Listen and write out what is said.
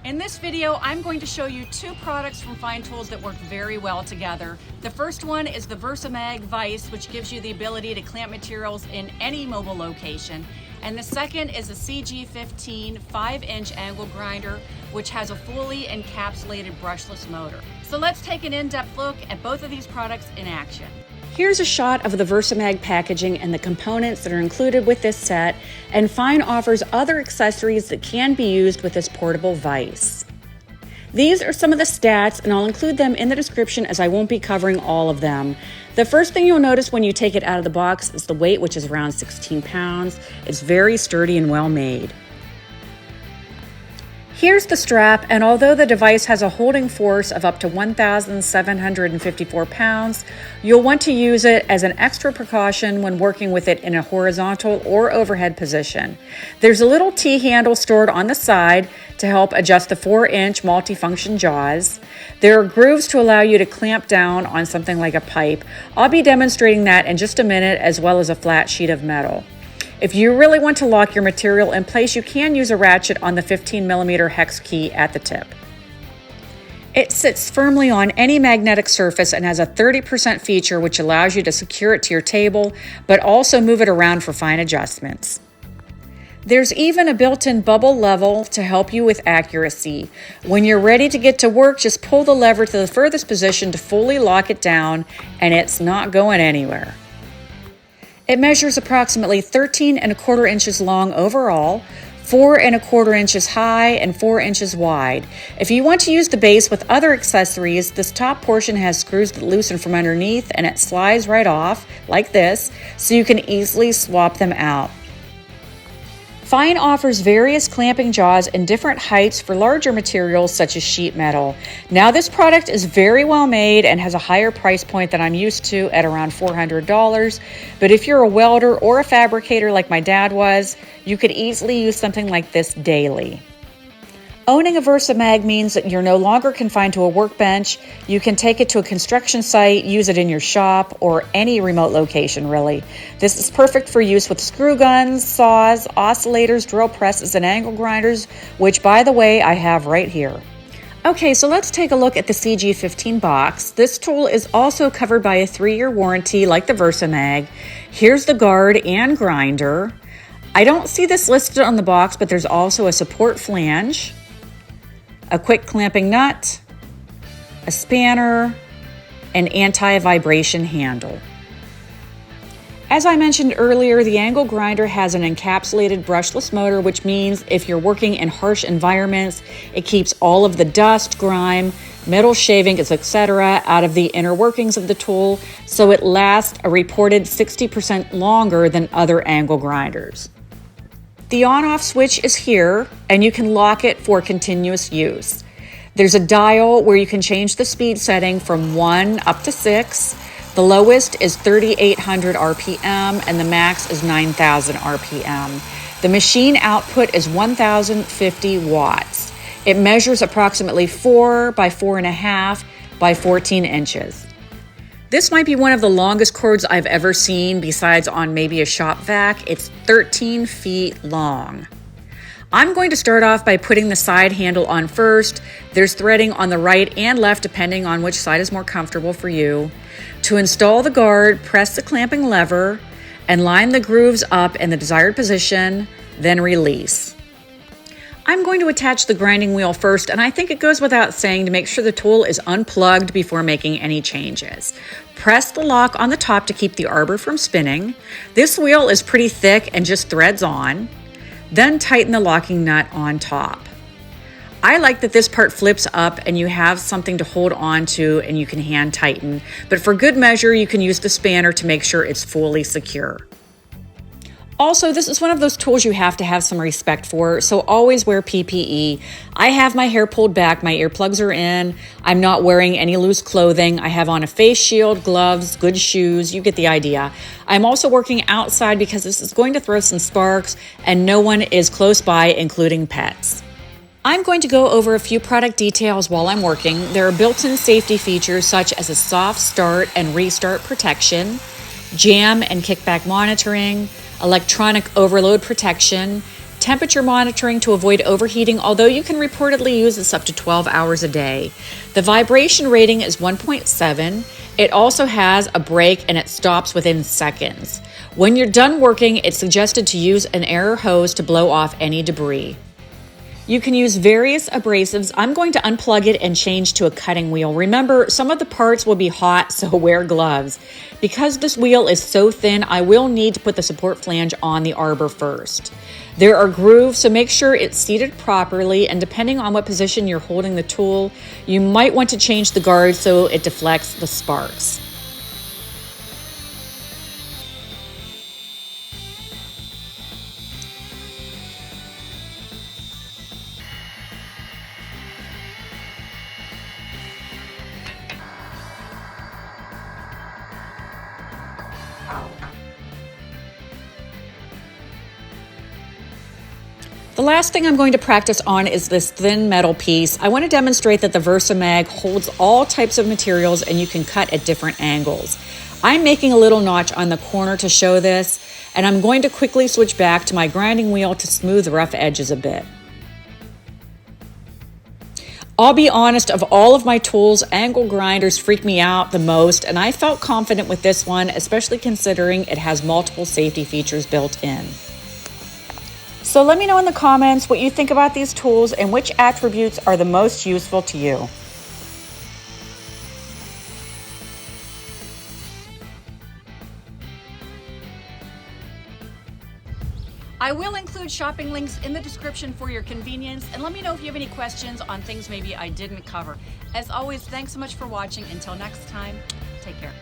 In this video, I'm going to show you two products from Fein Tools that work very well together. The first one is the VersaMAG Vice, which gives you the ability to clamp materials in any mobile location. And the second is a CG15 5-inch angle grinder, which has a fully encapsulated brushless motor. So let's take an in-depth look at both of these products in action. Here's a shot of the VersaMAG packaging and the components that are included with this set, and Fein offers other accessories that can be used with this portable vise. These are some of the stats, and I'll include them in the description as I won't be covering all of them. The first thing you'll notice when you take it out of the box is the weight, which is around 16 pounds. It's very sturdy and well made. Here's the strap, and although the device has a holding force of up to 1,754 pounds, you'll want to use it as an extra precaution when working with it in a horizontal or overhead position. There's a little T-handle stored on the side to help adjust the 4-inch multifunction jaws. There are grooves to allow you to clamp down on something like a pipe. I'll be demonstrating that in just a minute, as well as a flat sheet of metal. If you really want to lock your material in place, you can use a ratchet on the 15mm hex key at the tip. It sits firmly on any magnetic surface and has a 30% feature which allows you to secure it to your table, but also move it around for fine adjustments. There's even a built-in bubble level to help you with accuracy. When you're ready to get to work, just pull the lever to the furthest position to fully lock it down, and it's not going anywhere. It measures approximately 13¼ inches long overall, 4¼ inches high, and 4 inches wide. If you want to use the base with other accessories, this top portion has screws that loosen from underneath, and it slides right off like this, so you can easily swap them out. Fein offers various clamping jaws in different heights for larger materials such as sheet metal. Now, this product is very well made and has a higher price point than I'm used to at around $400, but if you're a welder or a fabricator like my dad was, you could easily use something like this daily. Owning a VersaMAG means that you're no longer confined to a workbench. You can take it to a construction site, use it in your shop, or any remote location, really. This is perfect for use with screw guns, saws, oscillators, drill presses, and angle grinders, which, by the way, I have right here. Okay, so let's take a look at the CG15 box. This tool is also covered by a 3-year warranty like the VersaMAG. Here's the guard and grinder. I don't see this listed on the box, but there's also a support flange, a quick clamping nut, a spanner, an anti-vibration handle. As I mentioned earlier, the angle grinder has an encapsulated brushless motor, which means if you're working in harsh environments, it keeps all of the dust, grime, metal shavings, etc. out of the inner workings of the tool, so it lasts a reported 60% longer than other angle grinders. The on-off switch is here, and you can lock it for continuous use. There's a dial where you can change the speed setting from 1 up to 6. The lowest is 3,800 RPM, and the max is 9,000 RPM. The machine output is 1,050 watts. It measures approximately 4 by 4.5 by 14 inches. This might be one of the longest cords I've ever seen, besides on maybe a shop vac. It's 13 feet long. I'm going to start off by putting the side handle on first. There's threading on the right and left depending on which side is more comfortable for you. To install the guard, press the clamping lever and line the grooves up in the desired position, then release. I'm going to attach the grinding wheel first, and I think it goes without saying to make sure the tool is unplugged before making any changes. Press the lock on the top to keep the arbor from spinning. This wheel is pretty thick and just threads on. Then tighten the locking nut on top. I like that this part flips up and you have something to hold on to and you can hand tighten, but for good measure, you can use the spanner to make sure it's fully secure. Also, this is one of those tools you have to have some respect for, so always wear PPE. I have my hair pulled back, my earplugs are in, I'm not wearing any loose clothing, I have on a face shield, gloves, good shoes, you get the idea. I'm also working outside because this is going to throw some sparks and no one is close by, including pets. I'm going to go over a few product details while I'm working. There are built-in safety features such as a soft start and restart protection, jam and kickback monitoring, electronic overload protection, temperature monitoring to avoid overheating, although you can reportedly use this up to 12 hours a day. The vibration rating is 1.7. It also has a break and it stops within seconds. When you're done working, it's suggested to use an air hose to blow off any debris. You can use various abrasives. I'm going to unplug it and change to a cutting wheel. Remember, some of the parts will be hot, so wear gloves. Because this wheel is so thin, I will need to put the support flange on the arbor first. There are grooves, so make sure it's seated properly, and depending on what position you're holding the tool, you might want to change the guard so it deflects the sparks. The last thing I'm going to practice on is this thin metal piece. I want to demonstrate that the VersaMAG holds all types of materials and you can cut at different angles. I'm making a little notch on the corner to show this, and I'm going to quickly switch back to my grinding wheel to smooth the rough edges a bit. I'll be honest, of all of my tools, angle grinders freak me out the most, and I felt confident with this one, especially considering it has multiple safety features built in. So let me know in the comments what you think about these tools and which attributes are the most useful to you. I will include shopping links in the description for your convenience, and let me know if you have any questions on things maybe I didn't cover. As always, thanks so much for watching. Until next time, take care.